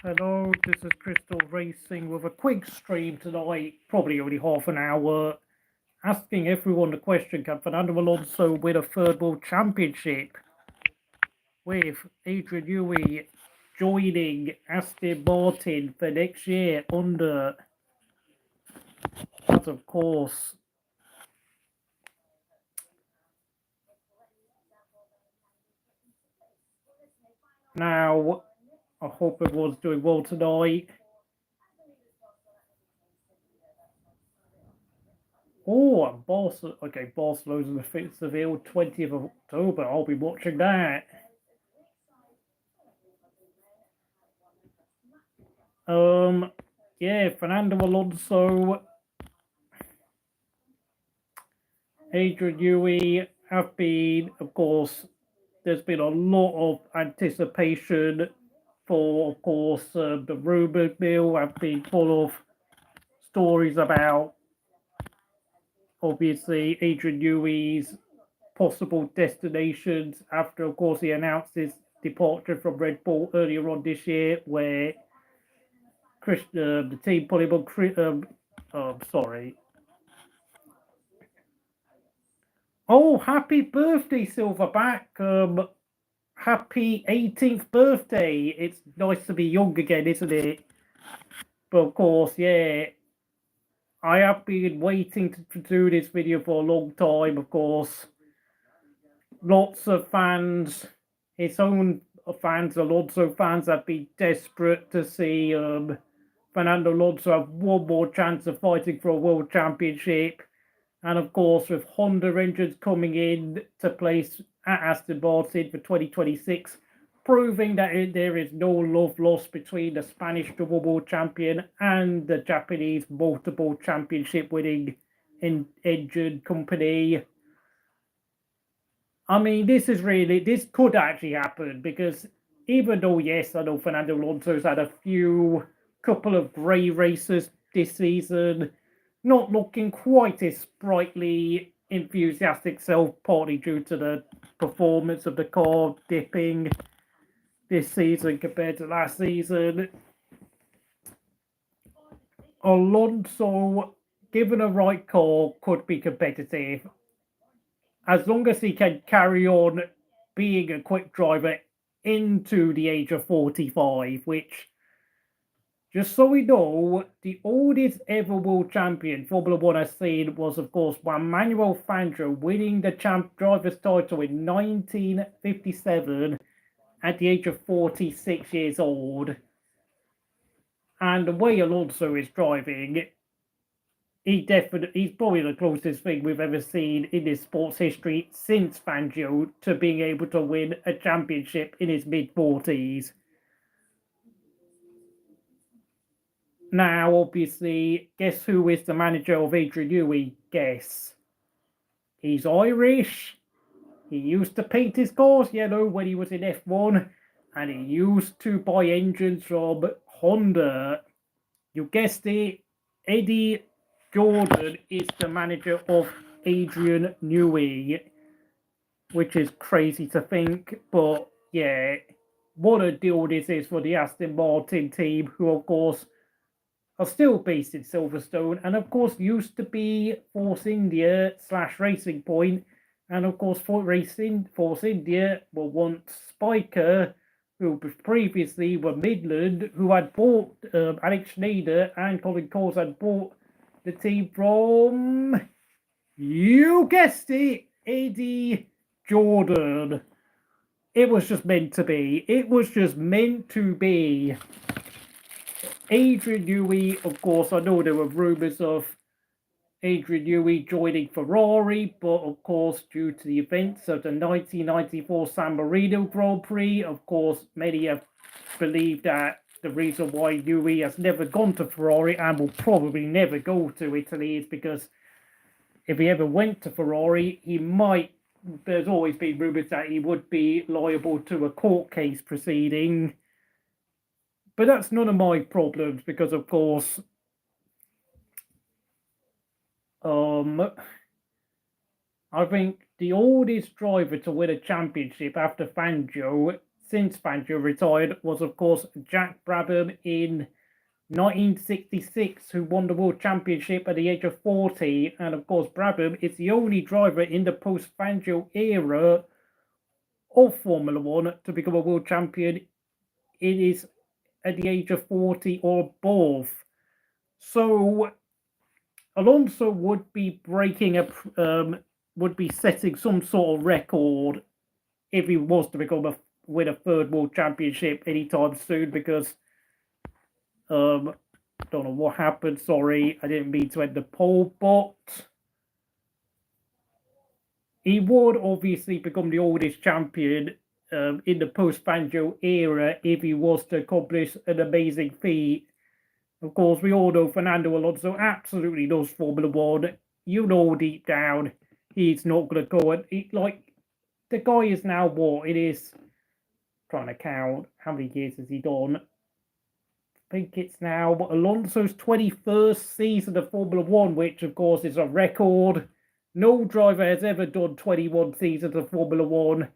Hello, this is Crystal Racing with a quick stream tonight, probably only half an hour, asking everyone the question, can Fernando Alonso win a third World Championship? With Adrian Newey joining Aston Martin for next year under, but of course, now I hope everyone's doing well tonight. Oh, and Barcelona's in the Seville, 20th of October. I'll be watching that. Yeah, Fernando Alonso, Adrian Newey have been, of course, there's been a lot of anticipation for, of course, the rumour mill have been full of stories about, obviously, Adrian Newey's possible destinations after, of course, he announced his departure from Red Bull earlier on this year, where the team put him on. Sorry. Oh, happy birthday, Silverback! Happy 18th birthday! It's nice to be young again, isn't it? But of course, yeah, I have been waiting to do this video for a long time, of course. Lots of fans, his own fans, Alonso fans, have been desperate to see Fernando Alonso have one more chance of fighting for a world championship. And of course, with Honda engines coming in to place at Aston Martin for 2026, proving that there is no love lost between the Spanish double world champion and the Japanese multiple championship winning engine company. I mean, this could actually happen because even though, yes, I know Fernando Alonso's had a couple of grey races this season, not looking quite as sprightly, enthusiastic self, partly due to the performance of the car dipping this season compared to last season. Alonso, given a right car, could be competitive. As long as he can carry on being a quick driver into the age of 45, which, just so we know, the oldest ever world champion Formula One has seen was, of course, Juan Manuel Fangio winning the driver's title in 1957 at the age of 46 years old. And the way Alonso is driving, he's probably the closest thing we've ever seen in this sports history since Fangio to being able to win a championship in his mid-40s. Now, obviously, guess who is the manager of Adrian Newey? Guess. He's Irish. He used to paint his cars yellow when he was in F1, and he used to buy engines from Honda. You guessed it, Eddie Jordan is the manager of Adrian Newey, which is crazy to think, but yeah, what a deal this is for the Aston Martin team, who, of course, are still based in Silverstone, and of course used to be Force India / Racing Point, and of course Force India were once Spiker, who previously were Midland, who had bought Alex Schneider and Colin Coles had bought the team from, you guessed it, Eddie Jordan. It was just meant to be. It was just meant to be. Adrian Newey, of course, I know there were rumours of Adrian Newey joining Ferrari, but of course, due to the events of the 1994 San Marino Grand Prix, of course, many have believed that the reason why Newey has never gone to Ferrari and will probably never go to Italy is because if he ever went to Ferrari, there's always been rumours that he would be liable to a court case proceeding. But that's none of my problems because, of course, I think the oldest driver to win a championship after Fangio since Fangio retired was, of course, Jack Brabham in 1966, who won the World Championship at the age of 40. And, of course, Brabham is the only driver in the post-Fangio era of Formula One to become a world champion. It is at the age of 40 or above. So Alonso would be would be setting some sort of record if he was to win a third world championship anytime soon, because don't know what happened. Sorry, I didn't mean to end the poll, but he would obviously become the oldest champion in the post-Fangio era if he was to accomplish an amazing feat. Of course, we all know Fernando Alonso absolutely loves Formula One. You know deep down he's not going to go. And the guy is now what? It is, trying to count, how many years has he done? I think it's now Alonso's 21st season of Formula One, which of course is a record. No driver has ever done 21 seasons of Formula One.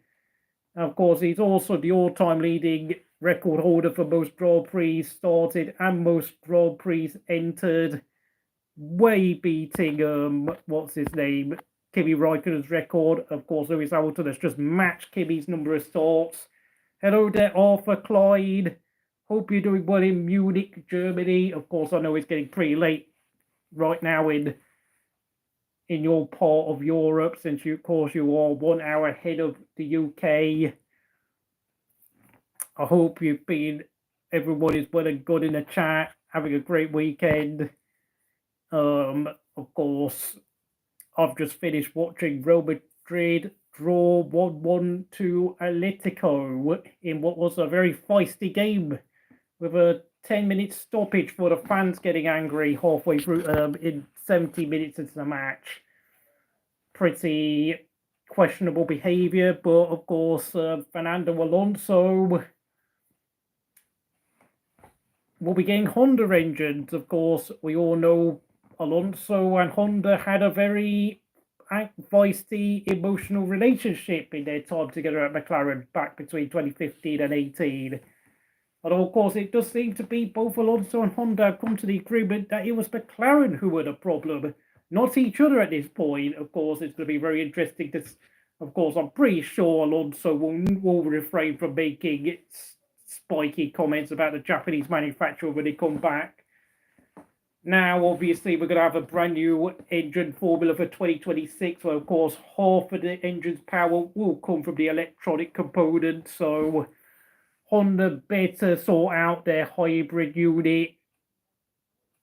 Of course, he's also the all-time leading record holder for most Grand Prix started and most Grand Prix entered, way beating what's his name, Kimi Raikkonen's record. Of course, Lewis Hamilton has just matched Kimi's number of starts. Hello there, Arthur Clyde. Hope you're doing well in Munich, Germany. Of course, I know it's getting pretty late right now in your part of Europe, since you, of course, you are 1 hour ahead of the UK. I hope everyone is well and good in the chat, having a great weekend. Of course, I've just finished watching Real Madrid draw 1-1 to Atletico in what was a very feisty game, with a 10-minute stoppage for the fans getting angry halfway through in 70 minutes into the match. Pretty questionable behaviour, but of course Fernando Alonso will be getting Honda engines. Of course, we all know Alonso and Honda had a very feisty, emotional relationship in their time together at McLaren back between 2015 and 18. And of course, it does seem to be both Alonso and Honda have come to the agreement that it was McLaren who were the problem, not each other at this point. Of course, it's going to be very interesting to. Of course, I'm pretty sure Alonso will refrain from making spiky comments about the Japanese manufacturer when they come back. Now, obviously, we're going to have a brand new engine formula for 2026, where, of course, half of the engine's power will come from the electronic components. So Honda better sort out their hybrid unit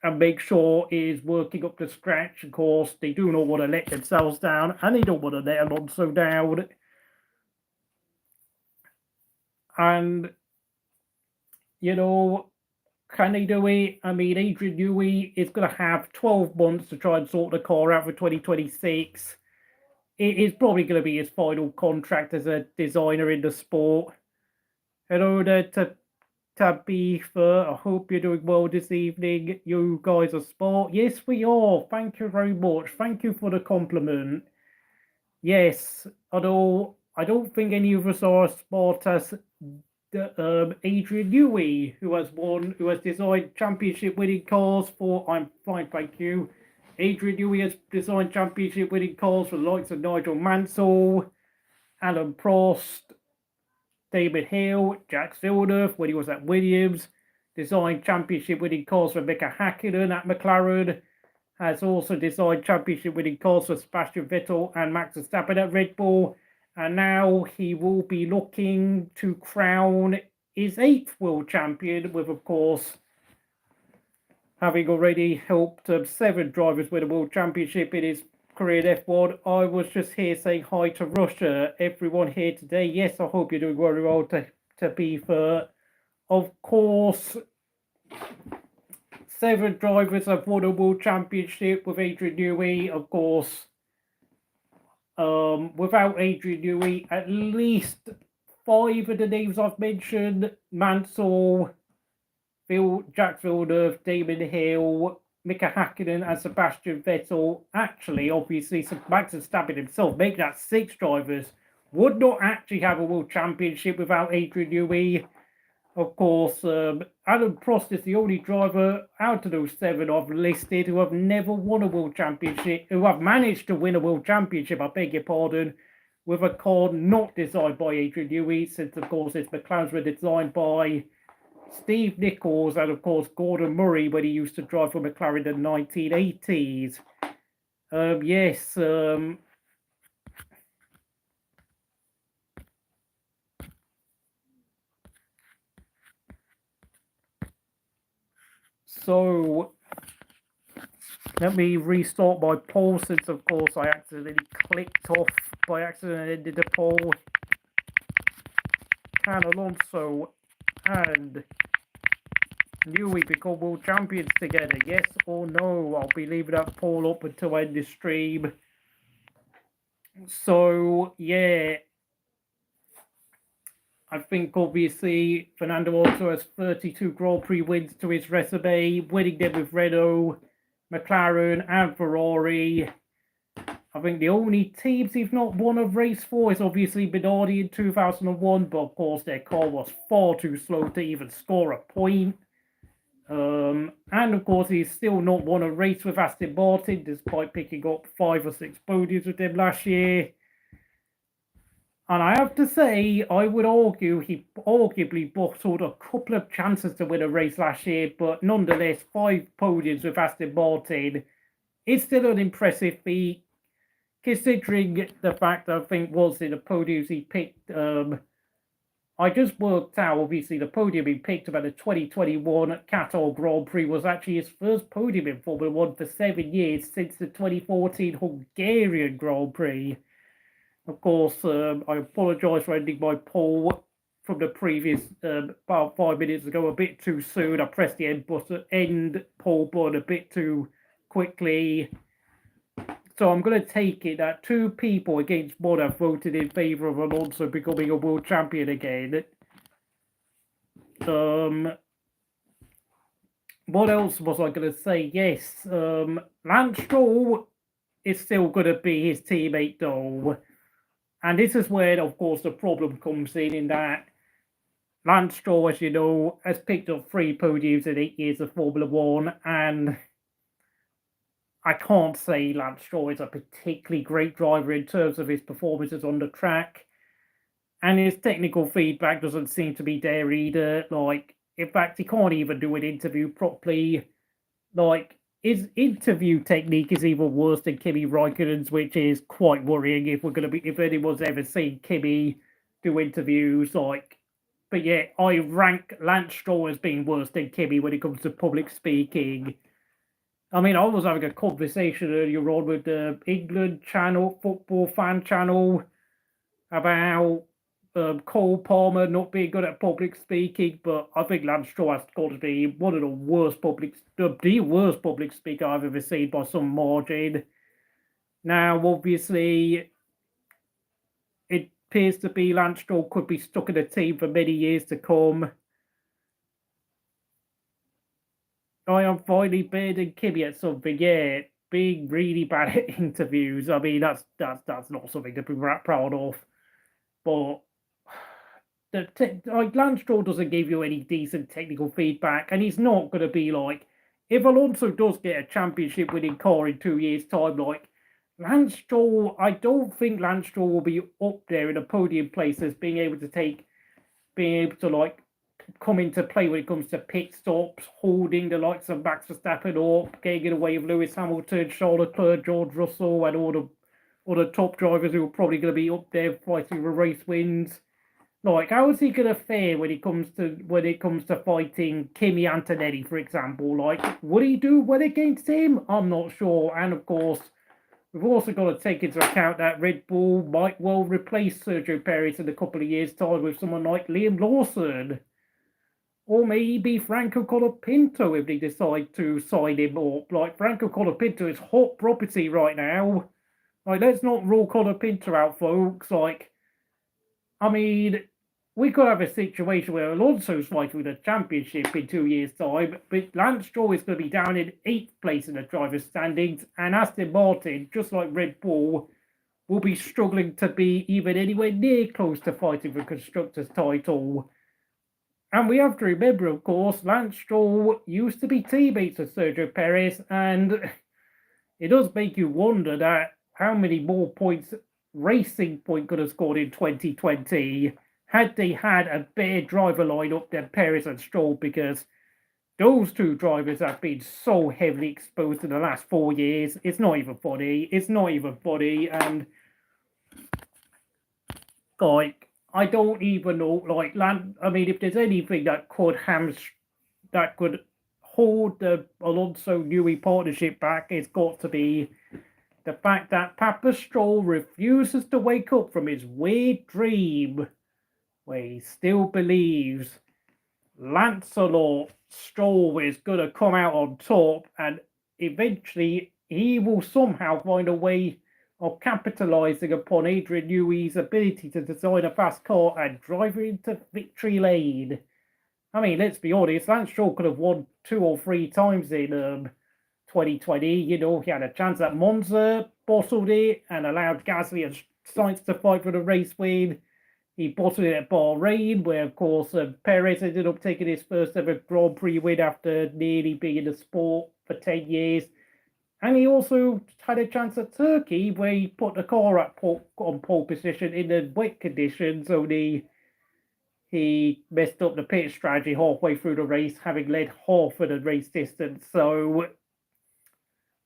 and make sure it is working up to scratch. Of course, they do not want to let themselves down, and they don't want to let Alonso down. And, can they do it? I mean, Adrian Newey is going to have 12 months to try and sort the car out for 2026. It is probably going to be his final contract as a designer in the sport. Hello there to Tabitha. I hope you're doing well this evening. You guys are smart. Yes, we are. Thank you very much. Thank you for the compliment. Yes, although I don't think any of us are as smart as Adrian Newey, who has designed championship-winning cars for. I'm fine, thank you. Adrian Newey has designed championship-winning cars for the likes of Nigel Mansell, Alan Prost, David Hill, Jacques Villeneuve when he was at Williams, designed championship-winning cars for Mika Hakkinen at McLaren, has also designed championship-winning cars for Sebastian Vettel and Max Verstappen at Red Bull, and now he will be looking to crown his 8th world champion, with, of course, having already helped 7 drivers win a world championship in his career in F1. I was just here saying hi to Russia, everyone here today. Yes, I hope you're doing very well to be fair. Of course, 7 drivers have won a world championship with Adrian Newey. Of course, without Adrian Newey, at least 5 of the names I've mentioned, Mansell, Jacques Villeneuve, Damon Hill, Mika Hakkinen and Sebastian Vettel, actually, obviously, Max Verstappen himself, make that 6 drivers, would not actually have a world championship without Adrian Newey. Of course, Alan Prost is the only driver out of those 7 I've listed who have never won a world championship, who have managed to win a world championship, I beg your pardon, with a car not designed by Adrian Newey, since, of course, its McLarens were designed by Steve Nichols and, of course, Gordon Murray when he used to drive for McLaren in the 1980s. Yes, so let me restart my poll, since, of course, I accidentally clicked off by accident and ended the poll. Can Alonso and Newey become world champions together? Yes or no? I'll be leaving that poll up until I end the stream. So, yeah. I think, obviously, Fernando Alonso has 32 Grand Prix wins to his resume, winning them with Renault, McLaren, and Ferrari. I think the only teams he's not won a race for is obviously Minardi in 2001, but of course their car was far too slow to even score a point. And of course he's still not won a race with Aston Martin, despite picking up 5 or 6 podiums with them last year. And I have to say, I would argue he arguably bottled a couple of chances to win a race last year, but nonetheless, 5 podiums with Aston Martin is still an impressive feat, considering the fact that I think was in the podiums he picked. I just worked out, obviously, the podium he picked about the 2021 Qatar Grand Prix was actually his first podium in Formula 1 for 7 years since the 2014 Hungarian Grand Prix. Of course, I apologise for ending my poll from the previous, about 5 minutes ago, a bit too soon. I pressed the end poll button a bit too quickly. So I'm going to take it that 2 people against 1 have voted in favour of Alonso becoming a world champion again. What else was I going to say? Yes, Lance Stroll is still going to be his teammate, though. And this is where, of course, the problem comes in that Lance Stroll, as you know, has picked up 3 podiums in 8 years of Formula 1, and I can't say Lance Stroll is a particularly great driver in terms of his performances on the track, and his technical feedback doesn't seem to be there either. Like, in fact, he can't even do an interview properly. Like, his interview technique is even worse than Kimi Raikkonen's, which is quite worrying if anyone's ever seen Kimi do interviews. Like, but yeah, I rank Lance Stroll as being worse than Kimi when it comes to public speaking. I mean, I was having a conversation earlier on with the England channel, football fan channel, about Cole Palmer not being good at public speaking, but I think Lance Stroll has got to be one of the worst the worst public speaker I've ever seen by some margin. Now, obviously, it appears to be Lance Stroll could be stuck in a team for many years to come. I am finally better than Kimi at something, yeah. Being really bad at interviews. I mean, that's not something to be proud of. But Lance Stroll doesn't give you any decent technical feedback, and he's not going to be like, if Alonso does get a championship winning car in 2 years' time, like Lance Stroll, I don't think Lance Stroll will be up there in a podium places, being able to like come into play when it comes to pit stops, holding the likes of Max Verstappen up, getting away with Lewis Hamilton, Charles Leclerc, George Russell, and all the top drivers who are probably going to be up there fighting for race wins. Like, how is he going to fare when it comes to fighting Kimi Antonelli, for example? Like, would he do well against him? I'm not sure. And of course, we've also got to take into account that Red Bull might well replace Sergio Perez in a couple of years' time with someone like Liam Lawson. Or maybe Franco Colapinto if they decide to sign him up. Like, Franco Colapinto is hot property right now. Like, let's not rule Colapinto out, folks. Like, I mean, we could have a situation where Alonso's fighting for the championship in 2 years' time, but Lance Stroll is going to be down in 8th place in the driver's standings, and Aston Martin, just like Red Bull, will be struggling to be even anywhere near close to fighting for Constructors' title. And we have to remember, of course, Lance Stroll used to be teammates with Sergio Perez, and it does make you wonder that how many more points Racing Point could have scored in 2020 had they had a better driver lineup than Perez and Stroll, because those two drivers have been so heavily exposed in the last 4 years. It's not even funny. It's not even funny. And like, I don't even know. Like, I mean, if there's anything that could hold the Alonso Newey partnership back, it's got to be the fact that Papa Stroll refuses to wake up from his weird dream where he still believes Lancelot Stroll is going to come out on top, and eventually he will somehow find a way of capitalizing upon Adrian Newey's ability to design a fast car and drive it into victory lane. I mean, let's be honest, Lance Stroll could have won 2 or 3 times in 2020. You know, he had a chance at Monza, bottled it, and allowed Gasly and Sainz to fight for the race win. He bottled it at Bahrain, where, of course, Perez ended up taking his first ever Grand Prix win after nearly being in the sport for 10 years. And he also had a chance at Turkey, where he put the car on pole position in the wet conditions, only he messed up the pit strategy halfway through the race, having led half of the race distance. So,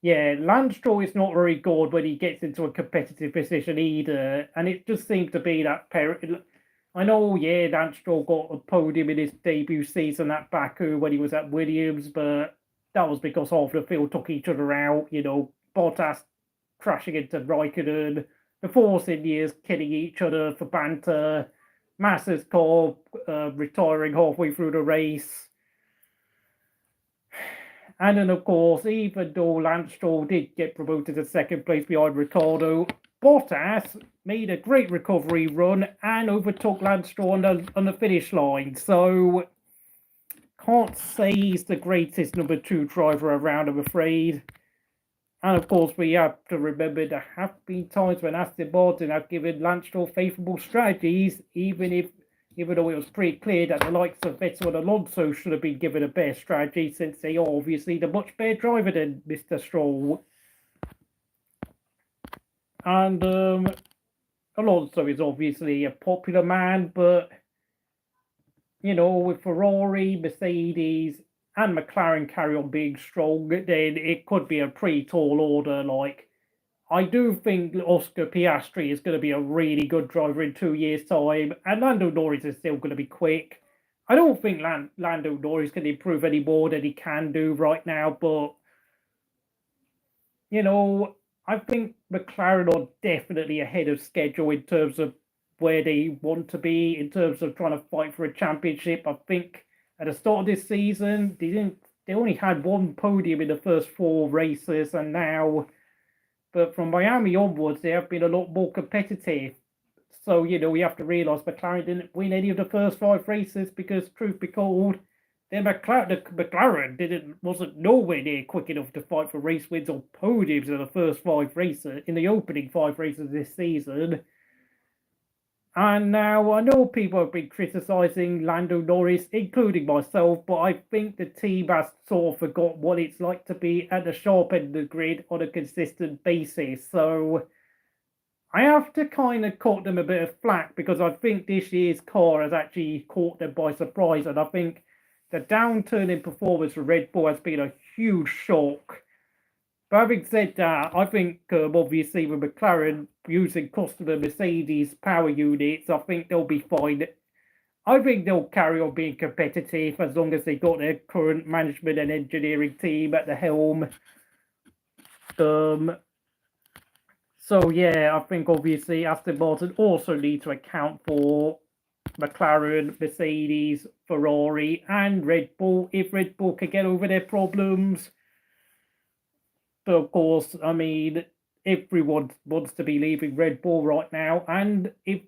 yeah, Lance Stroll is not very good when he gets into a competitive position either. And it just seems to be that I know, yeah, Lance Stroll got a podium in his debut season at Baku when he was at Williams, but that was because half the field took each other out. You know, Bottas crashing into Raikkonen, the Force Indians killing each other for banter, Massa's car retiring halfway through the race. And then, of course, even though Lance Stroll did get promoted to second place behind Ricciardo, Bottas made a great recovery run and overtook Lance Stroll on the finish line. So, can't say he's the greatest number 2 driver around, I'm afraid. And, of course, we have to remember there have been times when Aston Martin have given Lance Stroll favourable strategies, even though it was pretty clear that the likes of Vettel and Alonso should have been given a better strategy, since they are obviously the much better driver than Mr. Stroll. And Alonso is obviously a popular man, but, you know, with Ferrari, Mercedes, and McLaren carry on being strong, then it could be a pretty tall order. Like, I do think Oscar Piastri is going to be a really good driver in 2 years' time, and Lando Norris is still going to be quick. I don't think Lando Norris can improve any more than he can do right now, but, you know, I think McLaren are definitely ahead of schedule in terms of where they want to be, in terms of trying to fight for a championship. I think at the start of this season, they only had 1 podium in the first 4 races, and now, but from Miami onwards, they have been a lot more competitive. So, you know, we have to realise McLaren didn't win any of the first 5 races because, truth be told, the McLaren wasn't nowhere near quick enough to fight for race wins or podiums in the first 5 races, in the opening 5 races this season. And now I know people have been criticising Lando Norris, including myself, but I think the team has sort of forgot what it's like to be at the sharp end of the grid on a consistent basis. So I have to kind of cut them a bit of flack, because I think this year's car has actually caught them by surprise. And I think the downturn in performance for Red Bull has been a huge shock. But having said that, I think obviously with McLaren using customer Mercedes power units, I think they'll be fine. I think they'll carry on being competitive as long as they got their current management and engineering team at the helm. So yeah, I think obviously Aston Martin also need to account for McLaren, Mercedes, Ferrari, and Red Bull if Red Bull can get over their problems. But of course, I mean, everyone wants to be leaving Red Bull right now, and if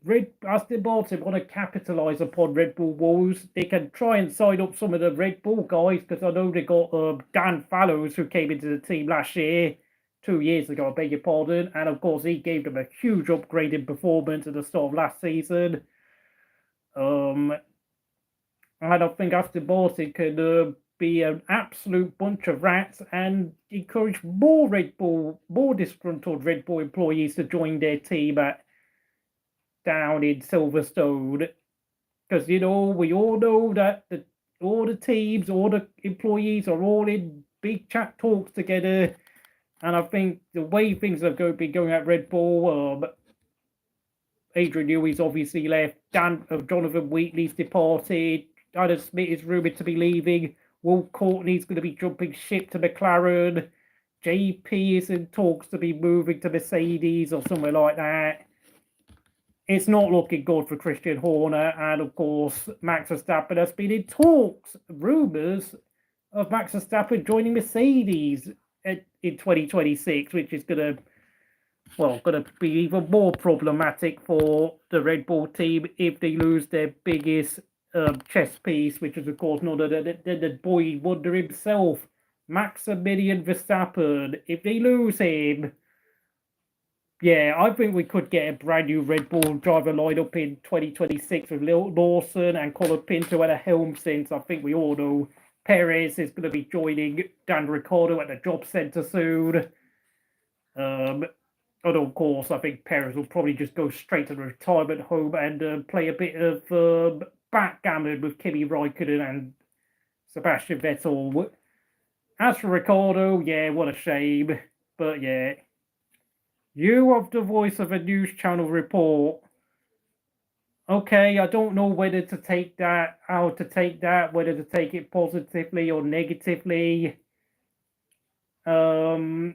Aston Martin want to capitalise upon Red Bull woes, they can try and sign up some of the Red Bull guys, because I know they got Dan Fallows, who came into the team last year. 2 years ago, I beg your pardon. And of course, he gave them a huge upgrade in performance at the start of last season. And I think Aston Martin could be an absolute bunch of rats and encourage more disgruntled Red Bull employees to join their team down in Silverstone. Because, we all know that all the teams, all the employees are all in big chat talks together. And I think the way things are going to be going at Red Bull, Adrian Newey's obviously left. Jonathan Wheatley's departed. Adam Smith is rumoured to be leaving. Will Courtney's going to be jumping ship to McLaren. JP is in talks to be moving to Mercedes or somewhere like that. It's not looking good for Christian Horner. And of course, Max Verstappen has been in talks, rumours of Max Verstappen joining Mercedes in 2026, which is going to be even more problematic for the Red Bull team if they lose their biggest chess piece, which is, of course, none other than the boy wonder himself, Maximilian Verstappen. If they lose him, yeah, I think we could get a brand new Red Bull driver lineup in 2026 with Lawson and Colin Pinto at the helm, since I think we all know Perez is going to be joining Dan Ricciardo at the job centre soon. And of course, I think Perez will probably just go straight to the retirement home and play a bit of backgammon with Kimi Raikkonen and Sebastian Vettel. As for Ricciardo, yeah, what a shame. But yeah, you have the voice of a news channel report. Okay, I don't know whether to take that, how to take that, whether to take it positively or negatively. But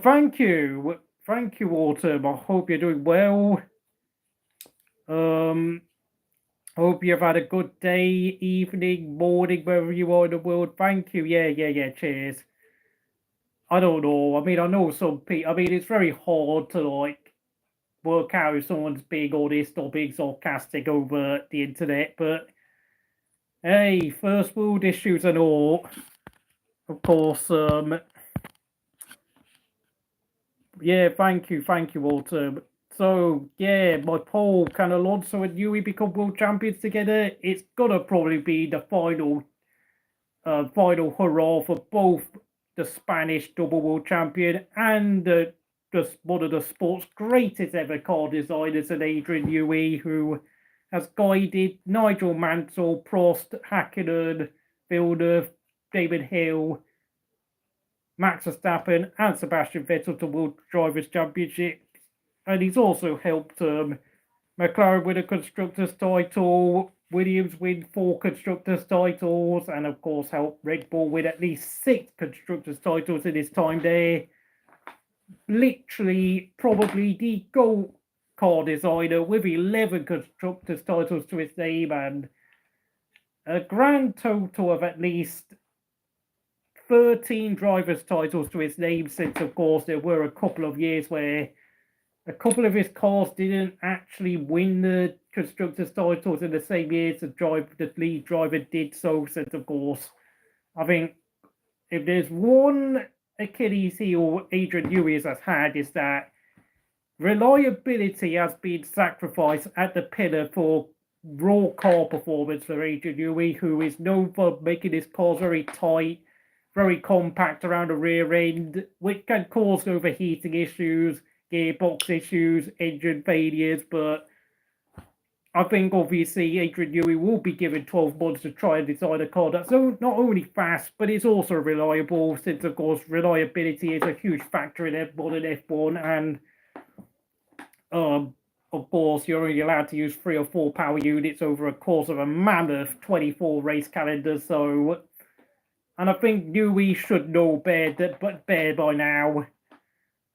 thank you, Autumn. I hope you're doing well. Hope you've had a good day, evening, morning, wherever you are in the world. Thank you. Yeah. Cheers. I don't know. I mean, I know some people. I mean, it's very hard to work out if someone's being honest or being sarcastic over the internet. But hey, first world issues and all. Of course. Yeah, thank you, Autumn. So, yeah, my poll, can Alonso and Newey become world champions together? It's gonna probably be the final hurrah for both the Spanish double world champion and just one of the sport's greatest ever car designers, and Adrian Newey, who has guided Nigel Mansell, Prost, Hakkinen, Villeneuve, David Hill, Max Verstappen and Sebastian Vettel to World Drivers' Championship. And he's also helped McLaren win a Constructors' title, Williams win 4 Constructors' titles, and of course helped Red Bull win at least 6 Constructors' titles in his time there. Literally, probably the GOAT car designer with 11 Constructors' titles to his name and a grand total of at least 13 drivers' titles to his name, since, of course, there were a couple of years where a couple of his cars didn't actually win the Constructors' titles in the same years the lead driver did so, since, of course, I think if there's one Achilles heel Adrian Newey has had, is that reliability has been sacrificed at the pillar for raw car performance for Adrian Newey, who is known for making his cars very tight, very compact around the rear end, which can cause overheating issues, gearbox issues, engine failures. But I think obviously Adrian Newey will be given 12 months to try and design a car that's not only fast, but it's also reliable, since of course reliability is a huge factor in modern F1, and of course you're only allowed to use 3 or 4 power units over a course of a mammoth 24 race calendar. So, and I think Newey should know better by now.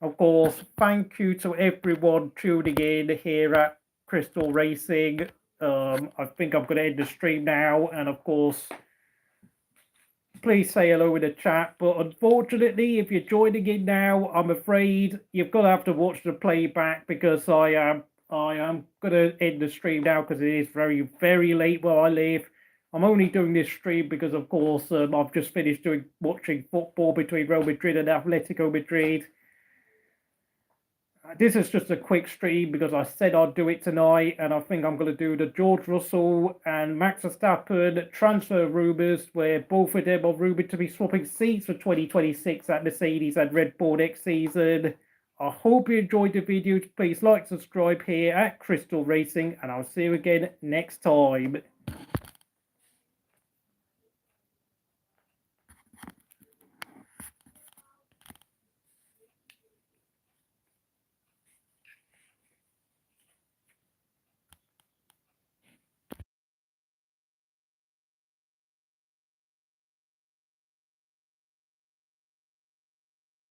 Of course, thank you to everyone tuning in here at Crystal Racing. I think I'm going to end the stream now, and of course, please say hello in the chat. But unfortunately, if you're joining in now, I'm afraid you're going to have to watch the playback, because I am going to end the stream now, because it is very, very late where I live. I'm only doing this stream because, of course, I've just finished watching football between Real Madrid and Atletico Madrid. This is just a quick stream because I said I'd do it tonight, and I think I'm going to do the George Russell and Max Verstappen transfer rumours, where both of them are rumoured to be swapping seats for 2026 at Mercedes and Red Bull next season. I hope you enjoyed the video. Please like, subscribe here at Crystal Racing, and I'll see you again next time.